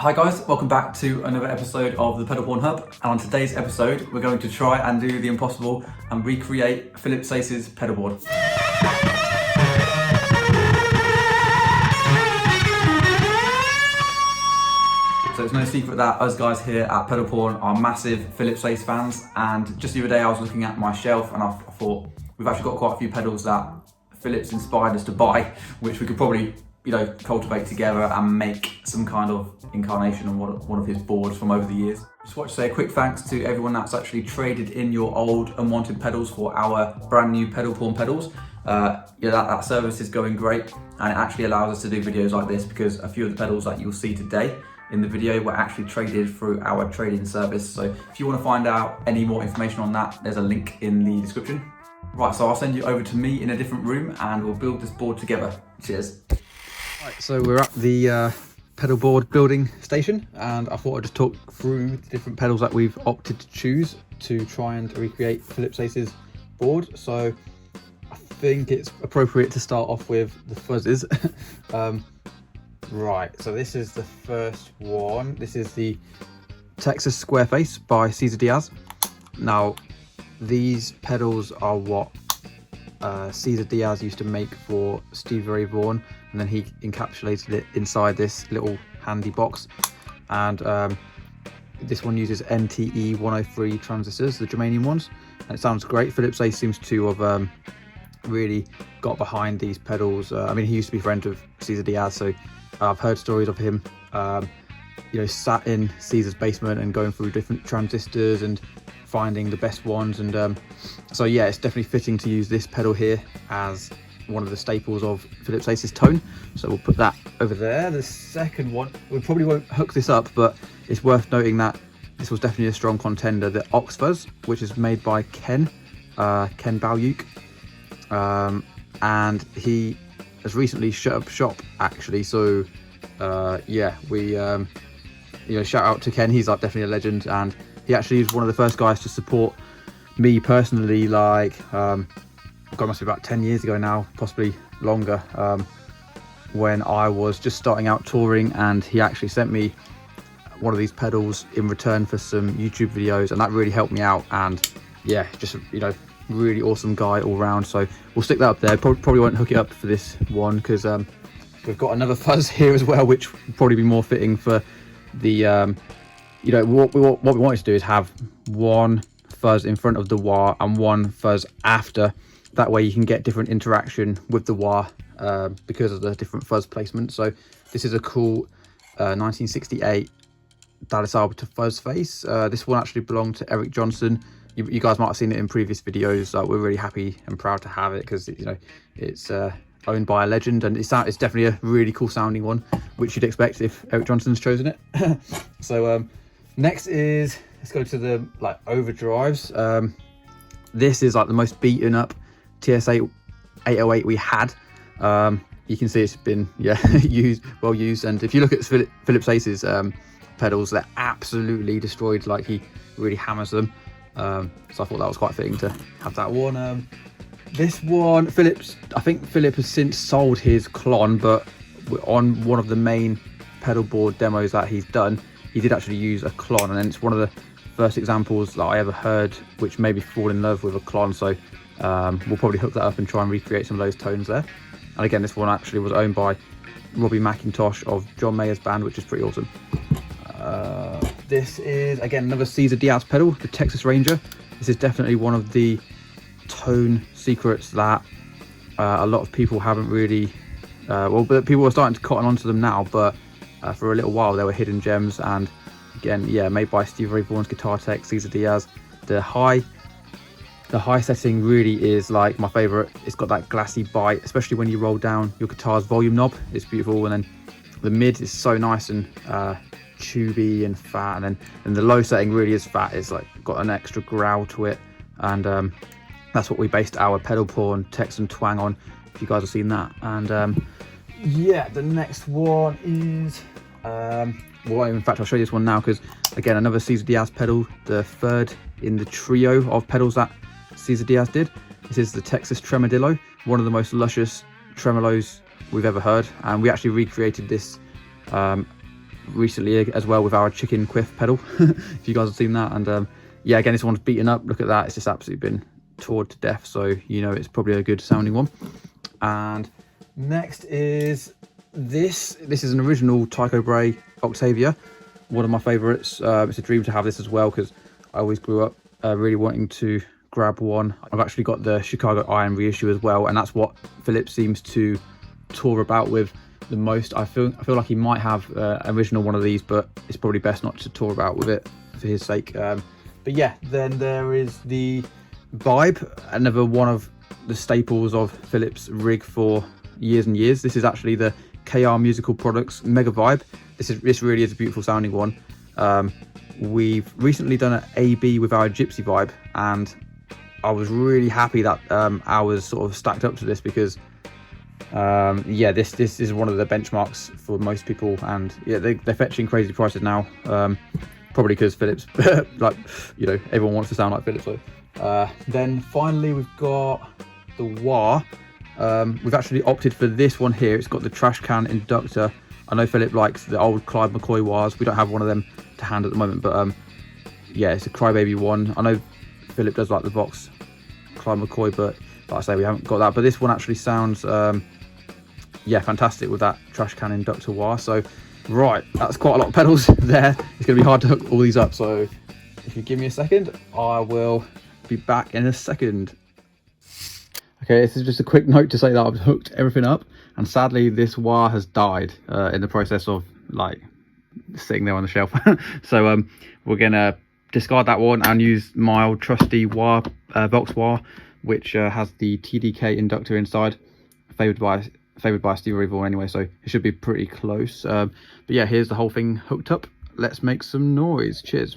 Hi guys, welcome back to another episode of the Pedalboard Hub, and on today's episode we're going to try and do the impossible and recreate Philip Sayce's pedalboard. So it's no secret that us guys here at Pedalboard are massive Philip Sayce fans, and just the other day I was looking at my shelf and I thought we've actually got quite a few pedals that Philip's inspired us to buy, which we could probably cultivate together and make some kind of incarnation of one of his boards from over the years. Just want to say a quick thanks to everyone that's actually traded in your old unwanted pedals for our brand new Pedalboard pedals. That service is going great, and it actually allows us to do videos like this because a few of the pedals that you'll see today in the video were actually traded through our trading service. So if you want to find out any more information on that, there's a link in the description. Right, so I'll send you over to me in a different room and we'll build this board together. Cheers. Right, so we're at the pedalboard building station, and I thought I'd just talk through the different pedals that we've opted to choose to try and recreate Philip Sayce's board. So I think it's appropriate to start off with the Fuzzes. Right, so this is the first one. This is the Texas Squareface by Cesar Diaz. Now, these pedals are what Cesar Diaz used to make for Stevie Ray Vaughan, and then he encapsulated it inside this little handy box. And this one uses NTE 103 transistors, the germanium ones, and it sounds great. Philip Sayce seems to have really got behind these pedals. I mean, he used to be friends with Cesar Diaz, so I've heard stories of him sat in Cesar's basement and going through different transistors and finding the best ones. And so yeah, it's definitely fitting to use this pedal here as one of the staples of Philip Sayce's tone, so we'll put that over there. The second one, we probably won't hook this up, but it's worth noting that this was definitely a strong contender, the Fuzz, which is made by Ken Balyuk, and he has recently shut up shop actually. So yeah, we shout out to Ken. He's like definitely a legend, and he actually was one of the first guys to support me personally, like God, must be about 10 years ago now, possibly longer, when I was just starting out touring, and he actually sent me one of these pedals in return for some YouTube videos, and that really helped me out. And yeah, just really awesome guy all round. So we'll stick that up there. Probably won't hook it up for this one because we've got another Fuzz here as well, which will probably be more fitting for the what we wanted to do is have one Fuzz in front of the wah and one Fuzz after. That way you can get different interaction with the wah because of the different Fuzz placement. So this is a cool 1968 Dallas Arbiter Fuzz face. This one actually belonged to Eric Johnson. You guys might have seen it in previous videos. We're really happy and proud to have it because it's owned by a legend, and it's definitely a really cool sounding one, which you'd expect if Eric Johnson's chosen it. So next is, let's go to the Overdrives. This is like the most beaten up TS8 808 we had. You can see it's been well used, and if you look at Philip Sayce's pedals, they're absolutely destroyed. Like, he really hammers them. So I thought that was quite fitting to have that one. This one, I think Philip has since sold his Klon, but on one of the main pedalboard demos that he's done, he did actually use a Klon, and it's one of the first examples that I ever heard which made me fall in love with a Klon. So we'll probably hook that up and try and recreate some of those tones there. And again, this one actually was owned by Robbie McIntosh of John Mayer's band, which is pretty awesome. This is again another Cesar Diaz pedal, the Texas Ranger. This is definitely one of the tone secrets that a lot of people haven't really but people are starting to cotton onto them now, but for a little while they were hidden gems. And again, yeah, made by Stevie Ray Vaughan's guitar tech Cesar Diaz. The high setting really is like my favorite. It's got that glassy bite, especially when you roll down your guitar's volume knob. It's beautiful. And then the mid is so nice and tubey and fat, and then the low setting really is fat. It's like got an extra growl to it, and that's what we based our Pedalboard Texan twang on, if you guys have seen that. And yeah, the next one is well, in fact I'll show you this one now, because again, another Cesar Diaz pedal, the third in the trio of pedals that Cesar Diaz did. This is the Texas Tremodillo, one of the most luscious tremolos we've ever heard, and we actually recreated this recently as well with our chicken quiff pedal, if you guys have seen that. And yeah, again, this one's beaten up. Look at that, it's just absolutely been toured to death, so you know it's probably a good sounding one. And next is this is an original Tycho Brahe Octavia, one of my favorites. It's a dream to have this as well, because I always grew up really wanting to grab one. I've actually got the Chicago Iron reissue as well, and that's what Philip seems to tour about with the most. I feel like he might have original one of these, but it's probably best not to tour about with it for his sake. But yeah, then there is the Vibe, another one of the staples of Philip's rig for years and years. This is actually the KR Musical Products Mega Vibe. This really is a beautiful sounding one. We've recently done an AB with our Gypsy Vibe, and I was really happy that ours sort of stacked up to this, because yeah, this is one of the benchmarks for most people, and yeah, they're fetching crazy prices now, probably because Philips like, you know, everyone wants to sound like Philips. So then finally we've got the wah. We've actually opted for this one here. It's got the trash can inductor. I know Philip likes the old Clyde McCoy wahs. We don't have one of them to hand at the moment, but yeah, it's a crybaby one. I know Philip does like the Vox Clyde McCoy, but like I say, we haven't got that. But this one actually sounds yeah, fantastic with that trash can inductor wah. So right, that's quite a lot of pedals there. It's gonna be hard to hook all these up, so if you give me a second, I will be back in a second. Okay, this is just a quick note to say that I've hooked everything up, and sadly this wah has died in the process of like sitting there on the shelf. So we're gonna discard that one and use my old trusty wah, Vox wah, which has the TDK inductor inside, favoured by Stevie Ray Vaughan anyway, so it should be pretty close. But yeah, here's the whole thing hooked up. Let's make some noise. Cheers.